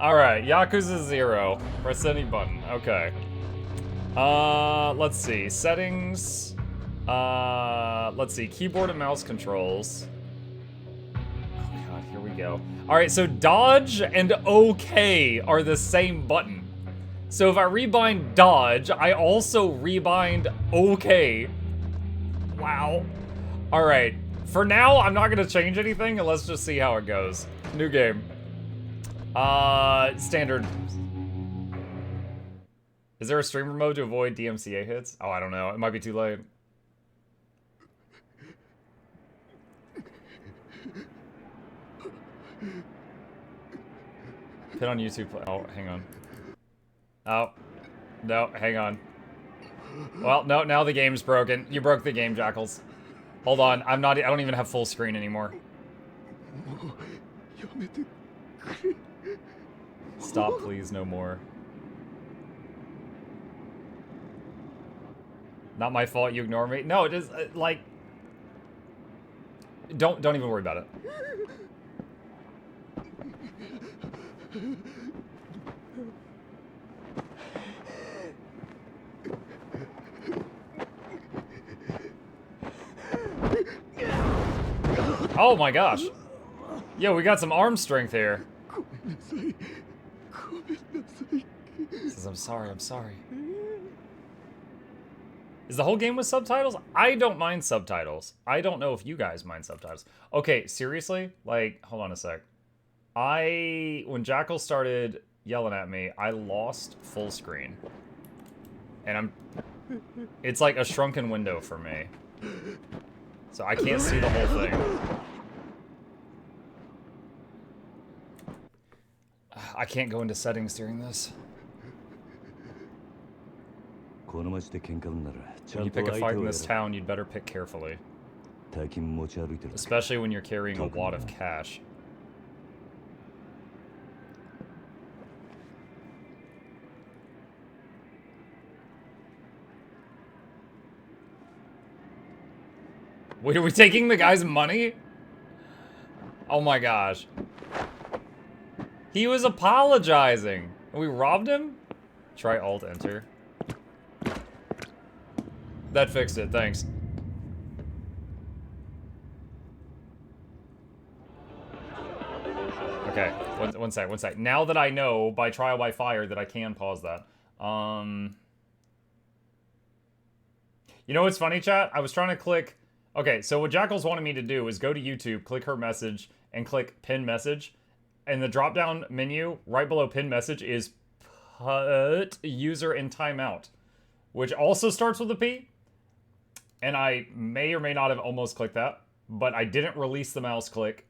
Alright, Yakuza 0. Press any button. Okay. Let's see. Settings. Let's see. Keyboard and mouse controls. Oh god, here we go. Alright, so dodge and OK are the same button. So if I rebind dodge, I also rebind OK. Wow. Alright. For now, I'm not gonna change anything, and let's just see how it goes. New game. Standard. Is there a streamer mode to avoid DMCA hits? Oh, I don't know. It might be too late. Put on YouTube. Oh, hang on. Oh. No, hang on. Well, no, now the game's broken. You broke the game, Jackals. Hold on. I don't even have full screen anymore. Stop, please, no more. Not my fault, you ignore me. No, it is, like... Don't even worry about it. Oh my gosh. Yo, we got some arm strength here. Says, I'm sorry. Is the whole game with subtitles? I don't mind subtitles. I don't know if you guys mind subtitles. Okay, seriously? Like, hold on a sec. When Jackal started yelling at me, I lost full screen. And it's like a shrunken window for me. So I can't see the whole thing. I can't go into settings during this. When you pick a fight in this town, you'd better pick carefully. Especially when you're carrying a wad of cash. Wait, are we taking the guy's money? Oh my gosh. He was apologizing. We robbed him? Try Alt-Enter. That fixed it, thanks. Okay, one sec. Now that I know, by trial by fire, that I can pause that. You know what's funny, chat? I was trying to click... Okay, so what Jackal's wanted me to do is go to YouTube, click her message, and click pin message. And the drop-down menu, right below pin message, is put user in timeout. Which also starts with a P. And I may or may not have almost clicked that, but I didn't release the mouse click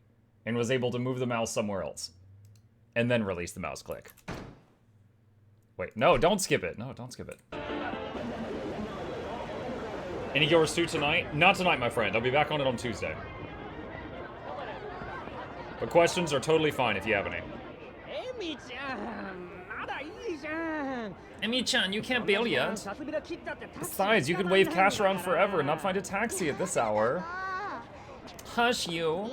and was able to move the mouse somewhere else. And then release the mouse click. Wait, no, don't skip it. No, don't skip it. Any Yours 2 tonight? Not tonight, my friend. I'll be back on it on Tuesday. But questions are totally fine if you have any. Emi-chan, you can't bail yet. Besides, you could wave cash around forever and not find a taxi at this hour. Hush you.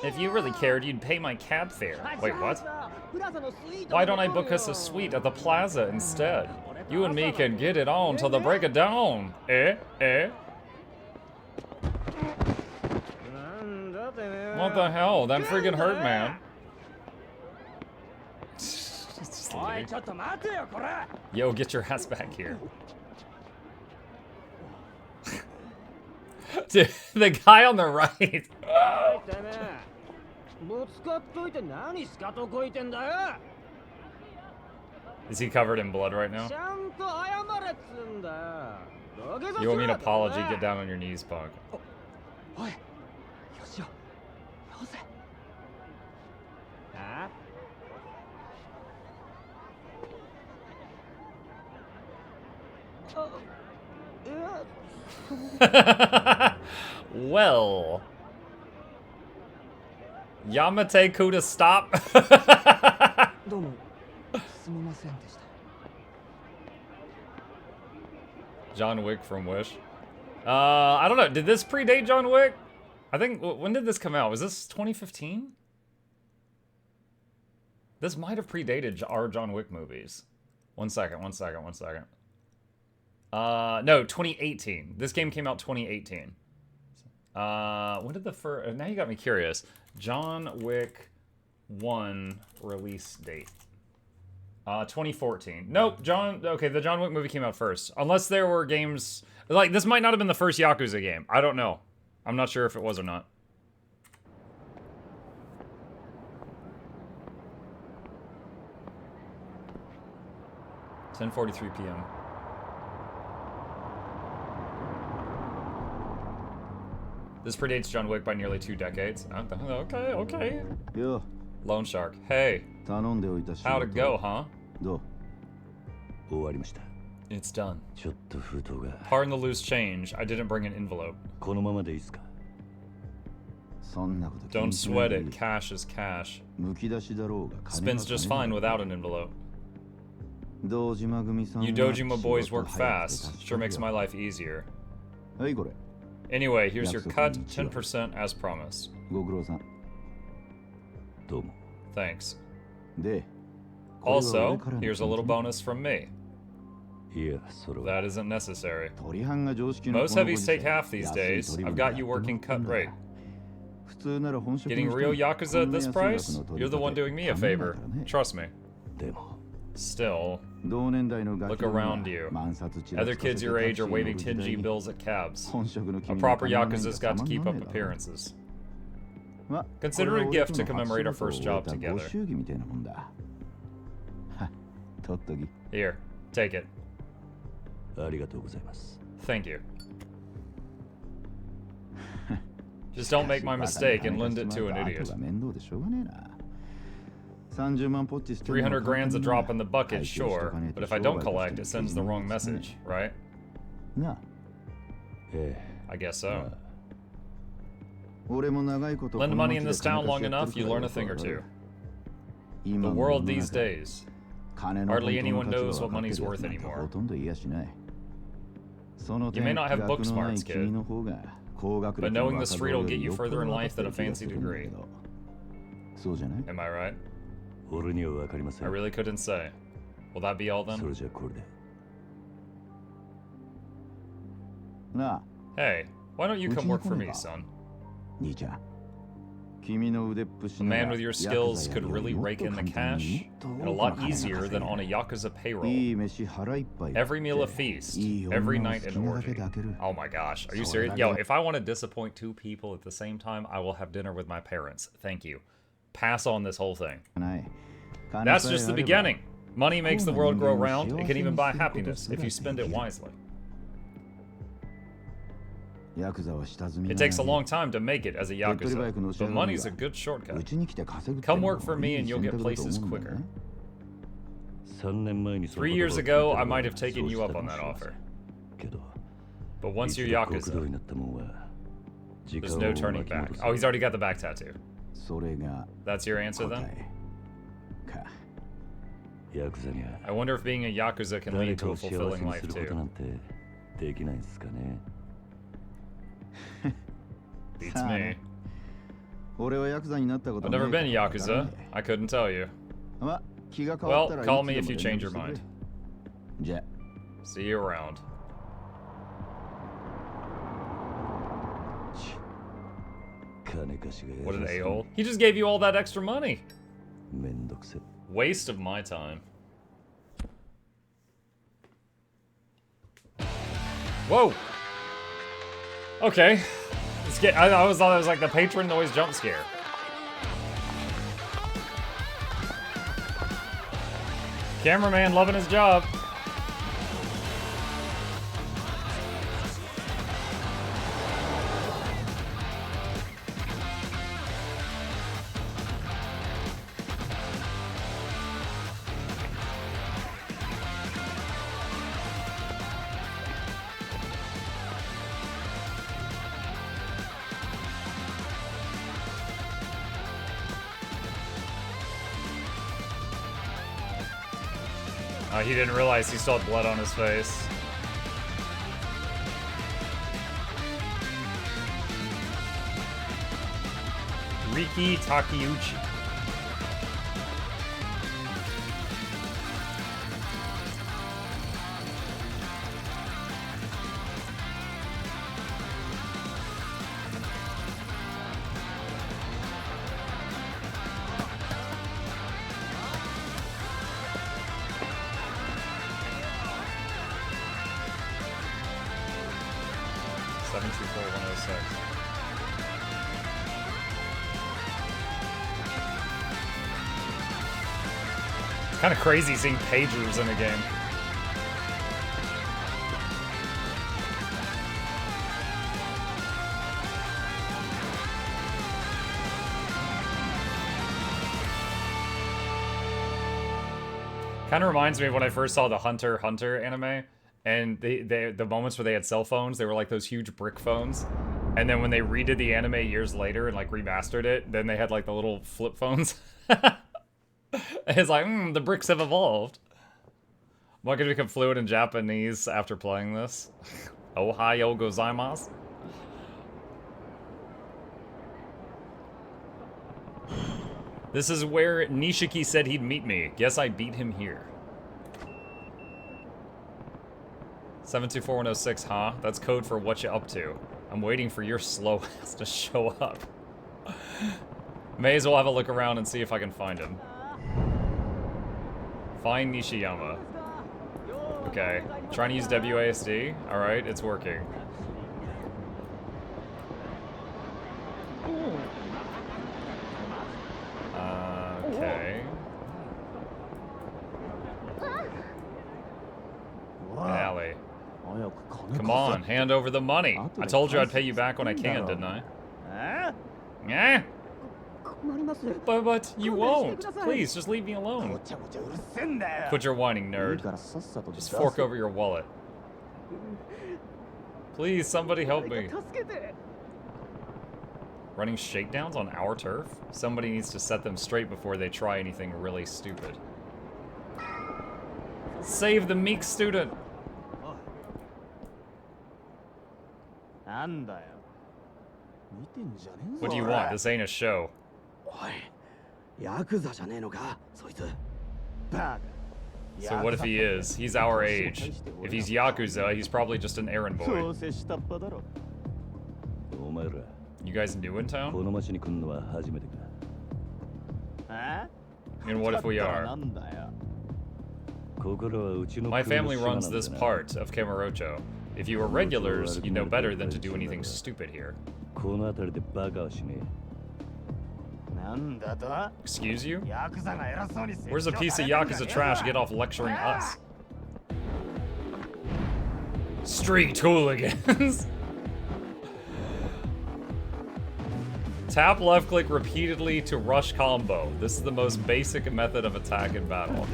If you really cared, you'd pay my cab fare. Wait, what? Why don't I book us a suite at the plaza instead? You and me can get it on till the break of dawn. Eh? What the hell? That friggin' hurt, man. Yo, get your ass back here. Dude, the guy on the right. Is he covered in blood right now? You owe me an apology. Get down on your knees, punk. Well, Yamate Kuda, stop. John Wick from Wish. I don't know. Did this predate John Wick? I think, when did this come out? Was this 2015? This might have predated our John Wick movies. One second. No, 2018. This game came out 2018. When did the first... Now you got me curious. John Wick 1 release date. 2014. Nope, okay, the John Wick movie came out first. Unless there were games... Like, this might not have been the first Yakuza game. I don't know. I'm not sure if it was or not. (10:43 p.m.) This predates John Wick by nearly 2 decades. Okay. Yeah. Loan Shark. Hey. How'd it go, huh? It's done. Pardon the loose change. I didn't bring an envelope. Don't sweat it. Cash is cash. Spins just fine without an envelope. You Dojima boys work fast. Sure makes my life easier. Anyway, here's your cut, 10% as promised. Thanks. Also, here's a little bonus from me. That isn't necessary. Most heavies take half these days. I've got you working cut rate. Getting real Yakuza at this price? You're the one doing me a favor. Trust me. Still, look around you. Other kids your age are waving 10G bills at cabs. A proper Yakuza's got to keep up appearances. Consider it a gift to commemorate our first job together. Here, take it. Thank you. Just don't make my mistake and lend it to an idiot. 300 grand's a drop in the bucket, sure, but if I don't collect, it sends the wrong message, right? I guess so. Lend money in this town long enough, you learn a thing or two. The world these days. Hardly anyone knows what money's worth anymore. You may not have book smarts, kid, but knowing the street will get you further in life than a fancy degree. Am I right? I really couldn't say. Will that be all then? Hey, why don't you come work for me, son? A man with your skills could really rake in the cash, and a lot easier than on a Yakuza payroll. Every meal a feast, every night an orgy. Oh my gosh, are you serious? Yo, if I want to disappoint 2 people at the same time, I will have dinner with my parents. Thank you. Pass on this whole thing. That's just the beginning. Money makes the world grow round. It can even buy happiness if you spend it wisely. It takes a long time to make it as a Yakuza, but money's a good shortcut. Come work for me and you'll get places quicker. 3 years ago, I might have taken you up on that offer. But once you're Yakuza, there's no turning back. Oh, he's already got the back tattoo. That's your answer then? I wonder if being a Yakuza can lead to a fulfilling life too. Beats me. I've never been a Yakuza. I couldn't tell you. Well, call me if you change your mind. See you around. What an a-hole. He just gave you all that extra money. Waste of my time. Whoa! Okay. I thought it was like the patron noise jump scare. Cameraman loving his job. He didn't realize he still had blood on his face. Riki Takeuchi. 724106. It's kind of crazy seeing pagers in a game. Kind of reminds me of when I first saw the Hunter x Hunter anime, and the moments where they had cell phones, they were like those huge brick phones. And then when they redid the anime years later and like remastered it, then they had like the little flip phones. It's like, the bricks have evolved. Am I gonna become fluent in Japanese after playing this? Ohayo gozaimasu. This is where Nishiki said he'd meet me. Guess I beat him here. 724106, huh? That's code for what you up to. I'm waiting for your slow ass to show up. May as well have a look around and see if I can find him. Find Nishiyama. Okay. Trying to use WASD. Alright, it's working. Okay. Allie. Come on, hand over the money. I told you I'd pay you back when I can, didn't I? Yeah. But you won't. Please, just leave me alone. Quit your whining, nerd. Just fork over your wallet. Please, somebody help me. Running shakedowns on our turf? Somebody needs to set them straight before they try anything really stupid. Save the meek student! What do you want? This ain't a show. So what if he is? He's our age. If he's Yakuza, he's probably just an errand boy. You guys new in town? And what if we are? My family runs this part of Kamurocho. If you were regulars, you'd know better than to do anything stupid here. Excuse you? Where's a piece of Yakuza trash get off lecturing us? Street hooligans! Tap left click repeatedly to rush combo. This is the most basic method of attack in battle.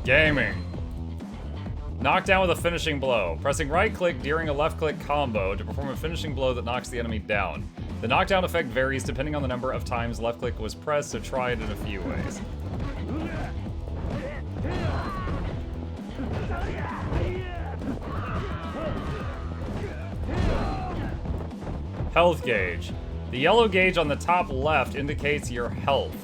Gaming. Knock down with a finishing blow. Pressing right click during a left click combo to perform a finishing blow that knocks the enemy down. The knockdown effect varies depending on the number of times left click was pressed, so try it in a few ways. Health gauge. The yellow gauge on the top left indicates your health.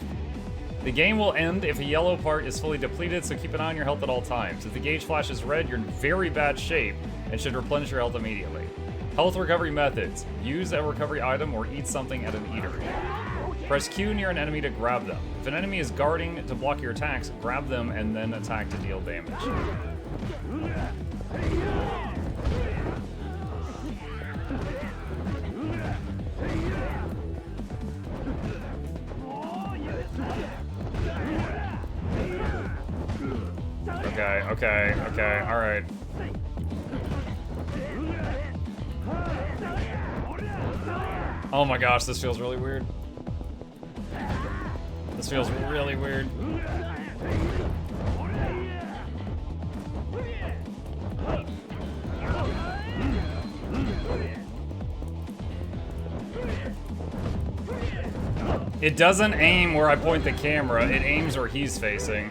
The game will end if a yellow part is fully depleted, so keep an eye on your health at all times. If the gauge flashes red, you're in very bad shape and should replenish your health immediately. Health recovery methods. Use a recovery item or eat something at an eatery. Press Q near an enemy to grab them. If an enemy is guarding to block your attacks, grab them and then attack to deal damage. Okay, alright. Oh my gosh, this feels really weird. This feels really weird. It doesn't aim where I point the camera, it aims where he's facing.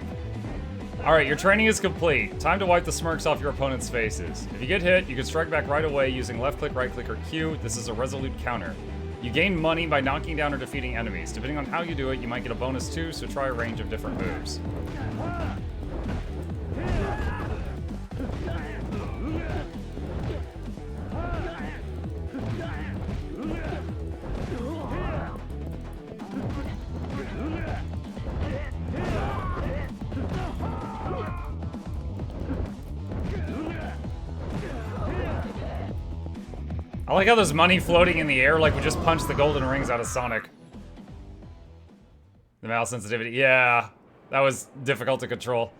Alright, your training is complete. Time to wipe the smirks off your opponent's faces. If you get hit, you can strike back right away using left click, right click, or Q. This is a resolute counter. You gain money by knocking down or defeating enemies. Depending on how you do it, you might get a bonus too, so try a range of different moves. I like how there's money floating in the air like we just punched the golden rings out of Sonic. The mouse sensitivity. Yeah, that was difficult to control.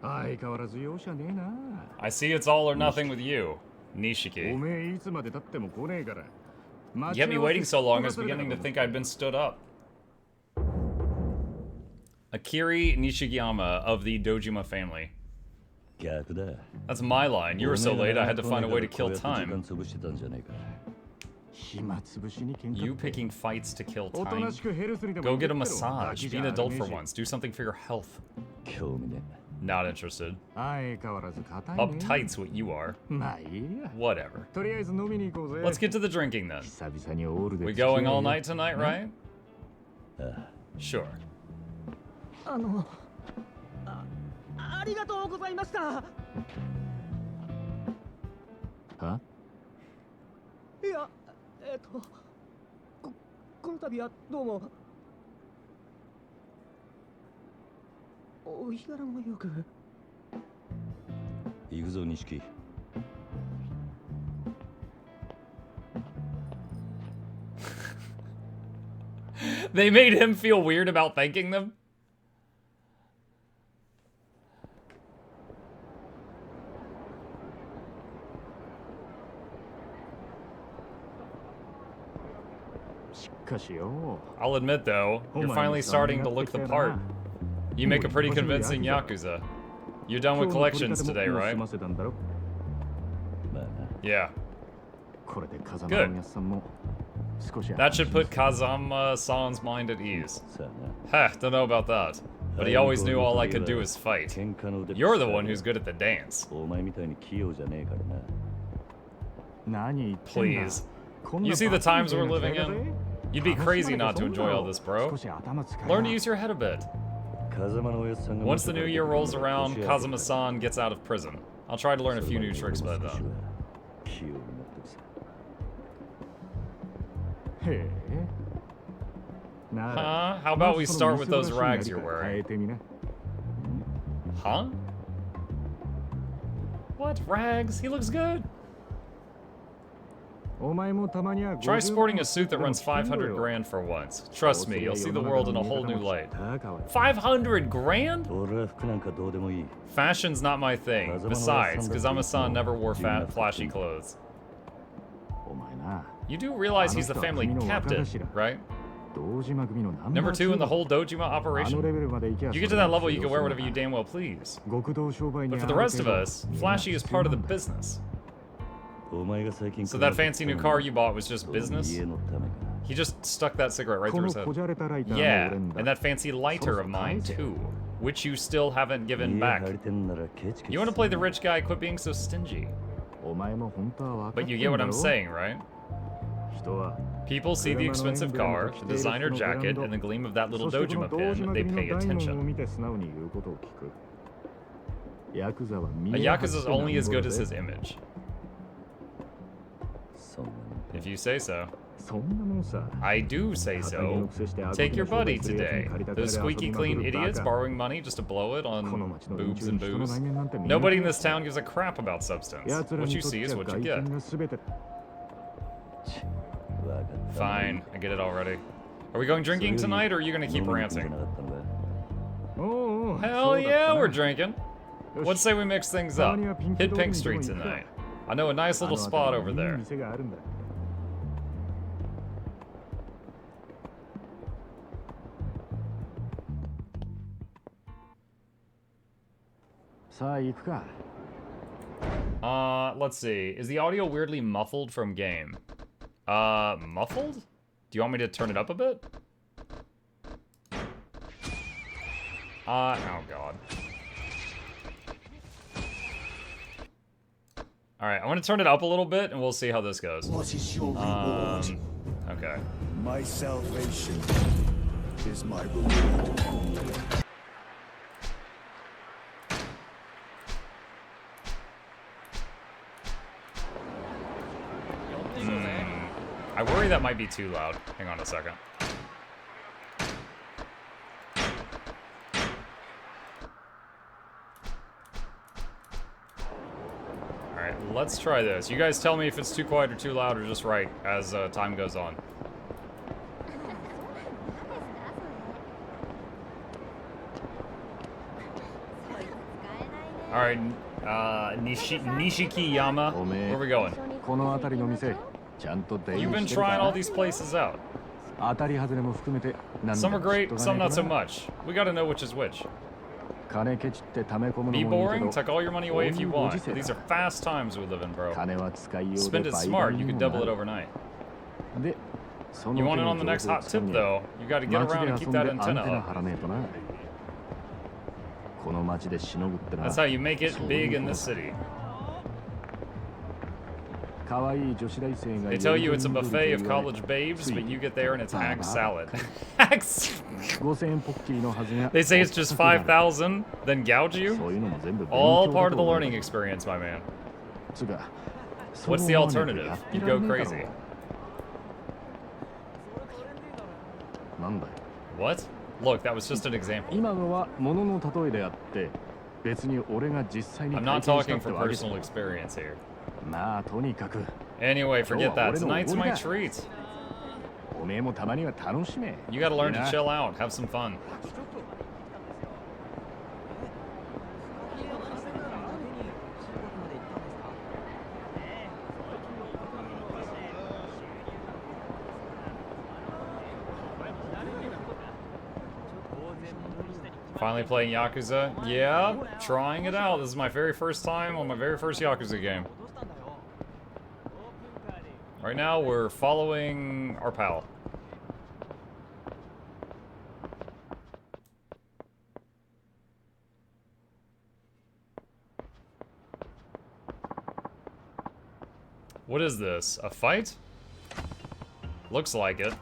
I see it's all or nothing with you, Nishiki. You kept me waiting so long, I was beginning to think I'd been stood up. Akiri Nishigiyama of the Dojima family. That's my line. You were so late, I had to find a way to kill time. You picking fights to kill time? Go get a massage. Be an adult for once. Do something for your health. Not interested. Uptight's what you are. Whatever. Let's get to the drinking then. We going all night tonight, right? Sure. Huh? いや、この度はどうも。お日柄もよく。行くぞ、錦。They made him feel weird about thanking them? I'll admit though, you're finally starting to look the part. You make a pretty convincing Yakuza. You're done with collections today, right? Yeah. Good. That should put Kazama-san's mind at ease. Heh, don't know about that. But he always knew all I could do is fight. You're the one who's good at the dance. Please. You see the times we're living in? You'd be crazy not to enjoy all this, bro. Learn to use your head a bit. Once the new year rolls around, Kazama-san gets out of prison. I'll try to learn a few new tricks by then. Huh? How about we start with those rags you're wearing? Huh? What? Rags? He looks good. Try sporting a suit that runs 500 grand for once. Trust me, you'll see the world in a whole new light. 500 grand? Fashion's not my thing. Besides, Kazama-san never wore flashy clothes. You do realize he's the family captain, right? Number 2 in the whole Dojima operation. You get to that level, you can wear whatever you damn well please. But for the rest of us, flashy is part of the business. So that fancy new car you bought was just business? He just stuck that cigarette right through his head. Yeah, and that fancy lighter of mine too, which you still haven't given back. You want to play the rich guy, quit being so stingy. But you get what I'm saying, right? People see the expensive car, the designer jacket, and the gleam of that little Dojima pin, they pay attention. A Yakuza's only as good as his image. If you say so. I do say so. Take your buddy today. Those squeaky clean idiots borrowing money just to blow it on boobs and booze. Nobody in this town gives a crap about substance. What you see is what you get. Fine, I get it already. Are we going drinking tonight, or are you gonna keep ranting? Hell yeah, we're drinking. Let's say we mix things up. Hit Pink Street tonight. I know a nice little spot over there. Let's see. Is the audio weirdly muffled from game? Muffled? Do you want me to turn it up a bit? Oh god. Alright, I'm gonna turn it up a little bit and we'll see how this goes. What is your reward? Okay. My salvation is my reward. I worry that might be too loud. Hang on a second. let's try this. You guys tell me if it's too quiet or too loud or just right as time goes on. Alright, Nishiki Yama. Where are we going? You've been trying all these places out. Some are great, some not so much. We gotta know which is which. Be boring, tuck all your money away if you want. These are fast times we live in, bro. Spend it smart, you can double it overnight. You want it on the next hot tip, though. You gotta get around and keep that antenna up. That's how you make it big in this city. They tell you it's a buffet of college babes, but you get there and it's hack salad. They say it's just 5,000, then gouge you? All part of the learning experience, my man. What's the alternative? You go crazy. What? Look, that was just an example. I'm not talking from personal experience here. Anyway, forget that. Tonight's my treat. You gotta learn to chill out, have some fun. Finally playing Yakuza? Yeah, trying it out. This is my very first time on my very first Yakuza game. Right now, we're following our pal. What is this? A fight? Looks like it.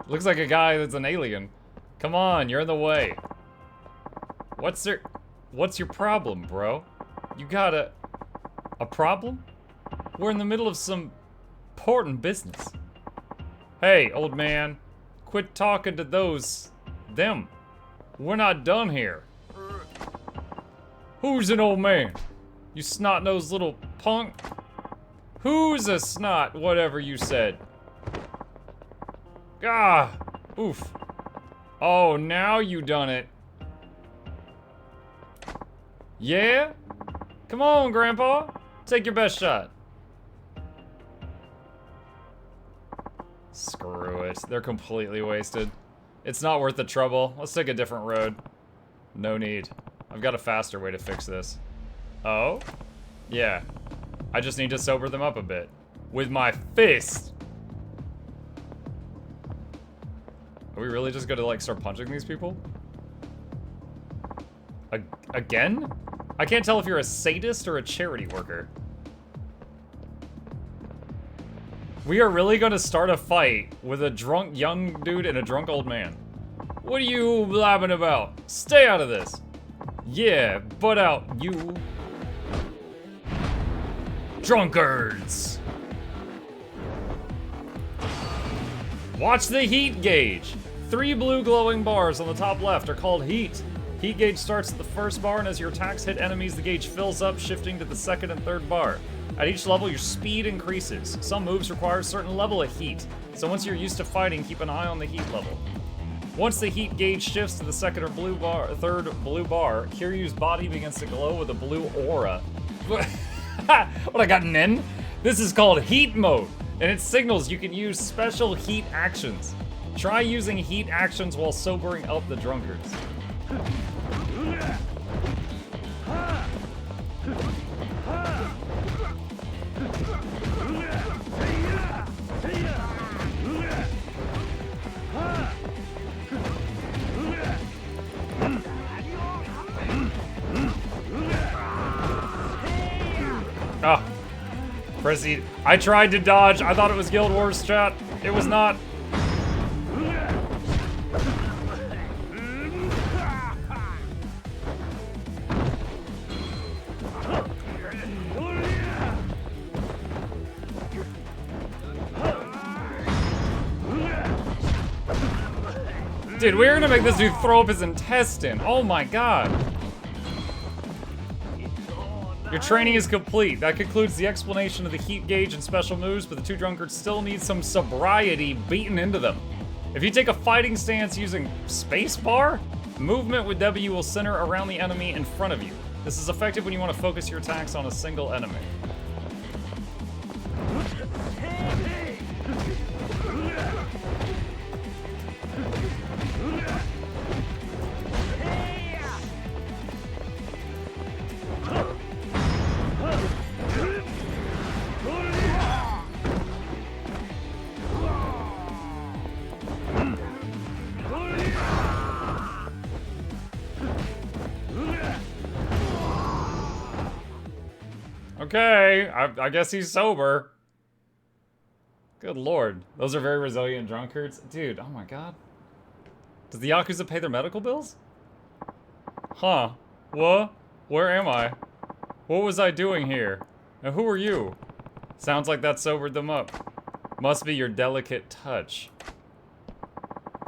Looks like a guy that's an alien. Come on, you're in the way. What's your problem, bro? You got a problem? We're in the middle of some important business. Hey, old man, quit talking to them. We're not done here. Who's an old man? You snot-nosed little punk? Who's a snot, whatever you said? Ah, oof. Oh, now you done it. Yeah? Come on, Grandpa. Take your best shot. Screw it. They're completely wasted. It's not worth the trouble. Let's take a different road. No need. I've got a faster way to fix this. Oh? Yeah. I just need to sober them up a bit. With my fist! Are we really just gonna, like, start punching these people? Again? I can't tell if you're a sadist or a charity worker. We are really gonna start a fight with a drunk young dude and a drunk old man. What are you blabbing about? Stay out of this. Yeah, butt out, you. Drunkards! Watch the heat gauge. 3 blue glowing bars on the top left are called heat. Heat gauge starts at the first bar, and as your attacks hit enemies, the gauge fills up, shifting to the second and third bar. At each level, your speed increases. Some moves require a certain level of heat, so once you're used to fighting, keep an eye on the heat level. Once the heat gauge shifts to the third blue bar, Kiryu's body begins to glow with a blue aura. What, I got an N? This is called heat mode, and it signals you can use special heat actions. Try using heat actions while sobering up the drunkards. Ah, press E. I tried to dodge. I thought it was Guild Wars, chat. It was not. Dude, we're gonna make this dude throw up his intestine. Oh my god. Your training is complete. That concludes the explanation of the heat gauge and special moves, but the two drunkards still need some sobriety beaten into them. If you take a fighting stance using spacebar, movement with W will center around the enemy in front of you. This is effective when you want to focus your attacks on a single enemy. Okay, I guess he's sober. Good lord. Those are very resilient drunkards. Dude, oh my god. Does the Yakuza pay their medical bills? Huh. What? Where am I? What was I doing here? And who are you? Sounds like that sobered them up. Must be your delicate touch.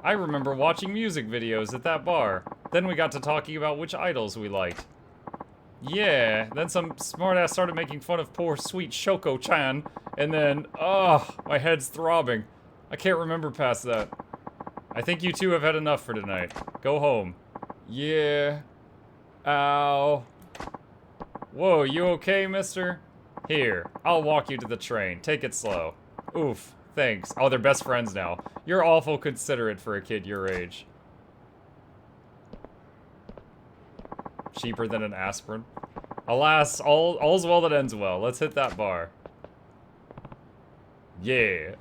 I remember watching music videos at that bar. Then we got to talking about which idols we liked. Yeah, then some smartass started making fun of poor sweet Shoko-chan, and then, my head's throbbing. I can't remember past that. I think you two have had enough for tonight. Go home. Yeah. Ow. Whoa, you okay, mister? Here, I'll walk you to the train. Take it slow. Oof, thanks. Oh, they're best friends now. You're awful considerate for a kid your age. Cheaper than an aspirin. Alas, all's well that ends well. Let's hit that bar. Yeah.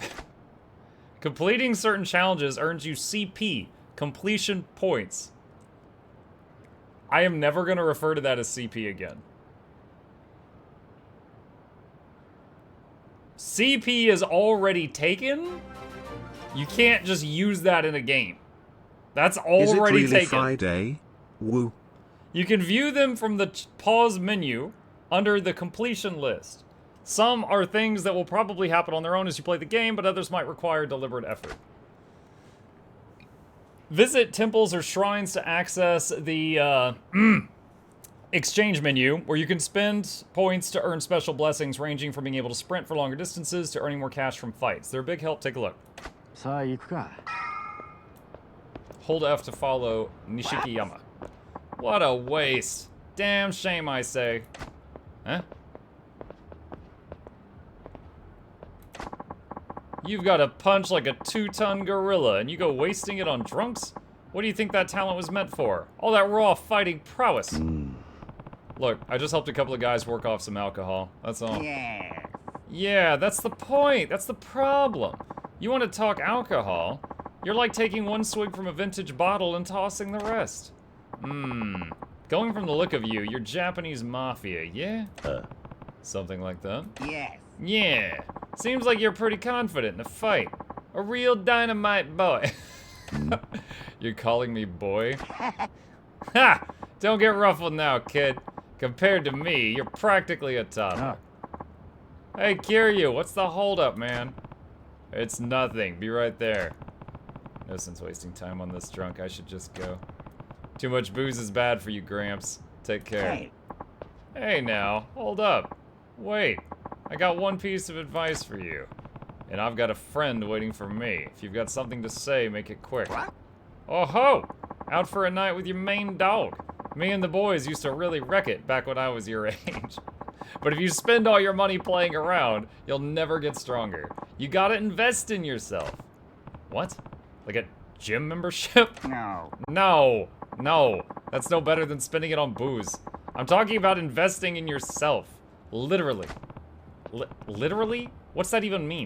Completing certain challenges earns you CP, completion points. I am never going to refer to that as CP again. CP is already taken? You can't just use that in a game. That's already Is it really taken. Friday? Woo. You can view them from the pause menu under the completion list. Some are things that will probably happen on their own as you play the game, but others might require deliberate effort. Visit temples or shrines to access the exchange menu, where you can spend points to earn special blessings ranging from being able to sprint for longer distances to earning more cash from fights. They're a big help. Take a look. Hold F to follow Nishiki-yama. What a waste. Damn shame, I say. Huh? You've got a punch like a 2-ton gorilla, and you go wasting it on drunks? What do you think that talent was meant for? All that raw fighting prowess. Look, I just helped a couple of guys work off some alcohol. That's all. Yeah, that's the point. That's the problem. You want to talk alcohol? You're like taking one swig from a vintage bottle and tossing the rest. Going from the look of you, you're Japanese mafia, yeah? Something like that. Yes. Yeah. Seems like you're pretty confident in a fight. A real dynamite boy. You're calling me boy? Ha! Don't get ruffled now, kid. Compared to me, you're practically a toddler. Hey, Kiryu, what's the holdup, man? It's nothing. Be right there. No sense wasting time on this drunk. I should just go. Too much booze is bad for you, Gramps. Take care. Hey now, hold up. Wait, I got one piece of advice for you. And I've got a friend waiting for me. If you've got something to say, make it quick. What? Oh ho! Out for a night with your main dog. Me and the boys used to really wreck it back when I was your age. But if you spend all your money playing around, you'll never get stronger. You gotta invest in yourself. What? Like a gym membership? No. No. No. That's no better than spending it on booze. I'm talking about investing in yourself. Literally. Literally? What's that even mean?